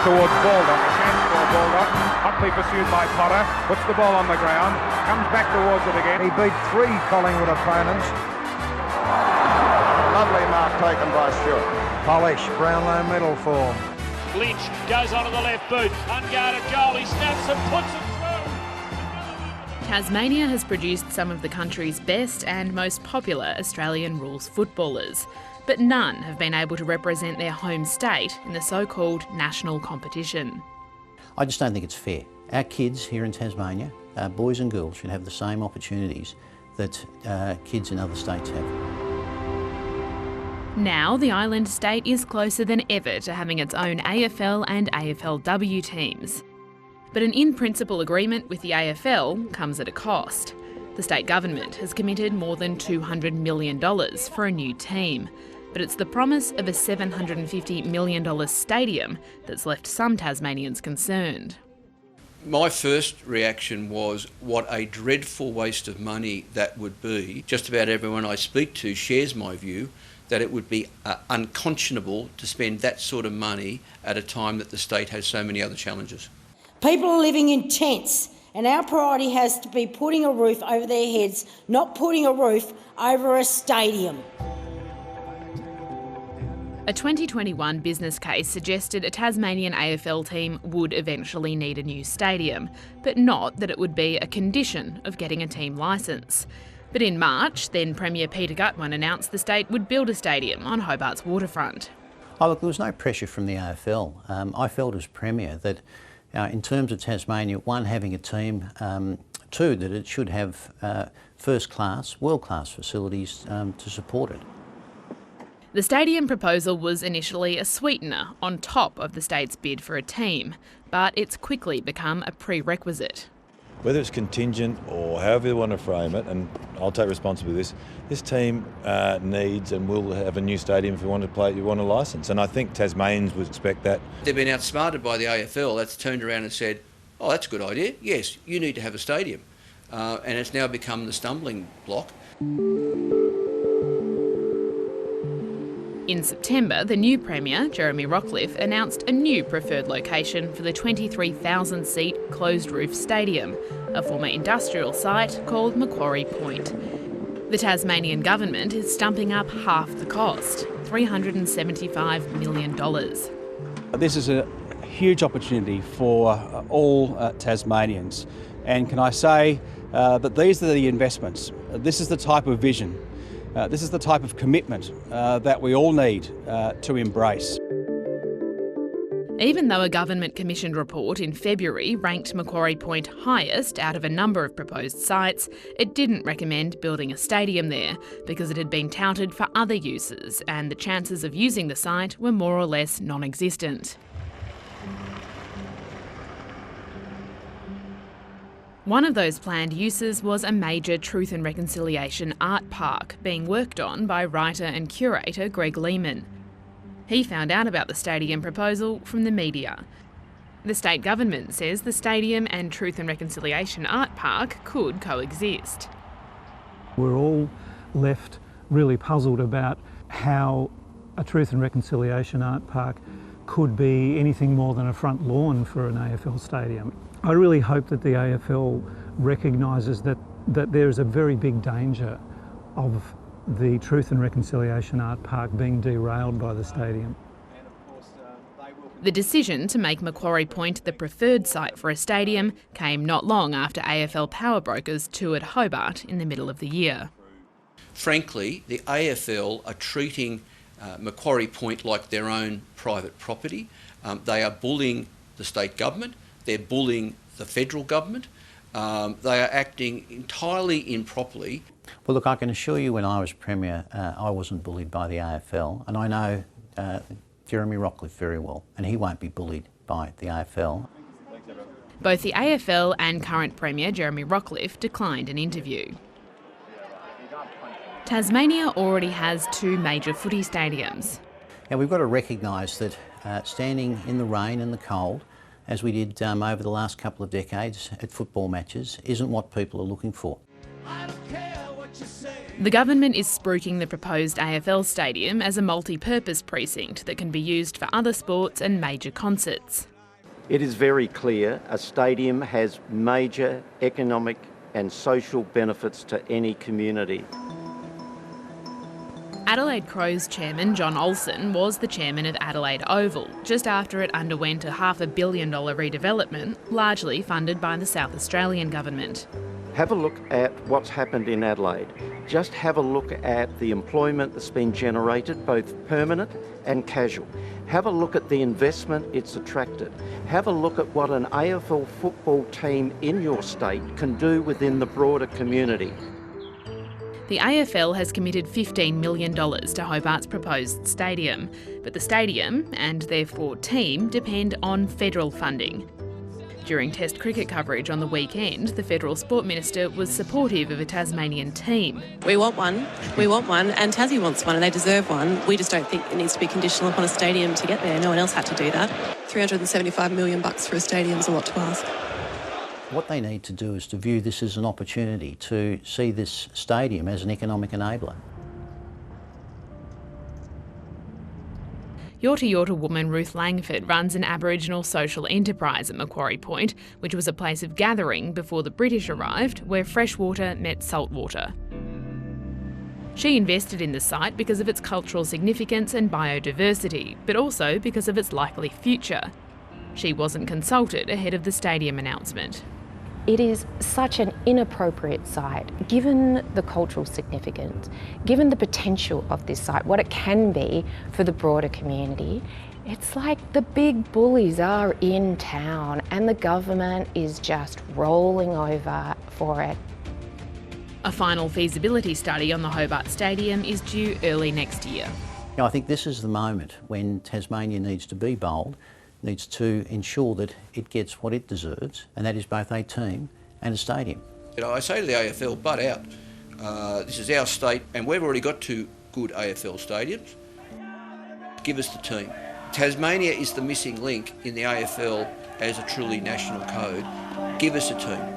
towards Baldock. A chance for Baldock. Hotly pursued by Potter. Puts the ball on the ground. Comes back towards it again. He beat 3 Collingwood opponents. Lovely mark taken by Stewart. Polish, Brownlow medal form. Lynch goes onto the left boot. Unguarded goal. He snaps and puts it through. Tasmania has produced some of the country's best and most popular Australian rules footballers, but none have been able to represent their home state in the so-called national competition. I just don't think it's fair. Our kids here in Tasmania, boys and girls, should have the same opportunities that kids in other states have. Now the island state is closer than ever to having its own AFL and AFLW teams. But an in-principle agreement with the AFL comes at a cost. The state government has committed more than $200 million for a new team, but it's the promise of a $750 million stadium that's left some Tasmanians concerned. My first reaction was what a dreadful waste of money that would be. Just about everyone I speak to shares my view that it would be unconscionable to spend that sort of money at a time that the state has so many other challenges. People are living in tents, and our priority has to be putting a roof over their heads, not putting a roof over a stadium. A 2021 business case suggested a Tasmanian AFL team would eventually need a new stadium, but not that it would be a condition of getting a team licence. But in March, then Premier Peter Gutwein announced the state would build a stadium on Hobart's waterfront. Oh, look, there was no pressure from the AFL. I felt as Premier that in terms of Tasmania, one, having a team, two, that it should have first-class, world-class facilities to support it. The stadium proposal was initially a sweetener on top of the state's bid for a team, but it's quickly become a prerequisite. Whether it's contingent or however you want to frame it, and I'll take responsibility for this team needs and will have a new stadium if you want to play, you want a licence. And I think Tasmanians would expect that. They've been outsmarted by the AFL. That's turned around and said, oh, that's a good idea. Yes, you need to have a stadium. And it's now become the stumbling block. In September, the new Premier, Jeremy Rockliff, announced a new preferred location for the 23,000-seat closed-roof stadium, a former industrial site called Macquarie Point. The Tasmanian government is stumping up half the cost, $375 million. This is a huge opportunity for all Tasmanians. And can I say that these are the investments. This is the type of vision. This is the type of commitment that we all need to embrace. Even though a government-commissioned report in February ranked Macquarie Point highest out of a number of proposed sites, it didn't recommend building a stadium there because it had been touted for other uses and the chances of using the site were more or less non-existent. One of those planned uses was a major Truth and Reconciliation art park being worked on by writer and curator Greg Lehman. He found out about the stadium proposal from the media. The state government says the stadium and Truth and Reconciliation art park could coexist. We're all left really puzzled about how a Truth and Reconciliation art park could be anything more than a front lawn for an AFL stadium. I really hope that the AFL recognises that there is a very big danger of the Truth and Reconciliation art park being derailed by the stadium. The decision to make Macquarie Point the preferred site for a stadium came not long after AFL power brokers toured Hobart in the middle of the year. Frankly, the AFL are treating Macquarie Point like their own private property. They are bullying the state government. They're bullying the federal government. They are acting entirely improperly. Well, look, I can assure you when I was Premier, I wasn't bullied by the AFL, and I know Jeremy Rockliff very well, and he won't be bullied by the AFL. Both the AFL and current Premier Jeremy Rockliff declined an interview. Tasmania already has 2 major footy stadiums. Now, we've got to recognise that standing in the rain and the cold, as we did over the last couple of decades at football matches, isn't what people are looking for. The government is spruiking the proposed AFL stadium as a multi-purpose precinct that can be used for other sports and major concerts. It is very clear a stadium has major economic and social benefits to any community. Adelaide Crows chairman John Olsen was the chairman of Adelaide Oval just after it underwent a $500 million redevelopment, largely funded by the South Australian government. Have a look at what's happened in Adelaide. Just have a look at the employment that's been generated, both permanent and casual. Have a look at the investment it's attracted. Have a look at what an AFL football team in your state can do within the broader community. The AFL has committed $15 million to Hobart's proposed stadium, but the stadium, and therefore team, depend on federal funding. During Test cricket coverage on the weekend, the Federal Sport Minister was supportive of a Tasmanian team. We want one, and Tassie wants one, and they deserve one. We just don't think it needs to be conditional upon a stadium to get there. No one else had to do that. $375 million for a stadium is a lot to ask. What they need to do is to view this as an opportunity to see this stadium as an economic enabler. Yorta Yorta woman Ruth Langford runs an Aboriginal social enterprise at Macquarie Point, which was a place of gathering before the British arrived, where freshwater met saltwater. She invested in the site because of its cultural significance and biodiversity, but also because of its likely future. She wasn't consulted ahead of the stadium announcement. It is such an inappropriate site, given the cultural significance, given the potential of this site, what it can be for the broader community. It's like the big bullies are in town and the government is just rolling over for it. A final feasibility study on the Hobart Stadium is due early next year. I think this is the moment when Tasmania needs to be bold, needs to ensure that it gets what it deserves, and that is both a team and a stadium. I say to the AFL, butt out. This is our state, and we've already got 2 good AFL stadiums. Give us the team. Tasmania is the missing link in the AFL as a truly national code. Give us a team.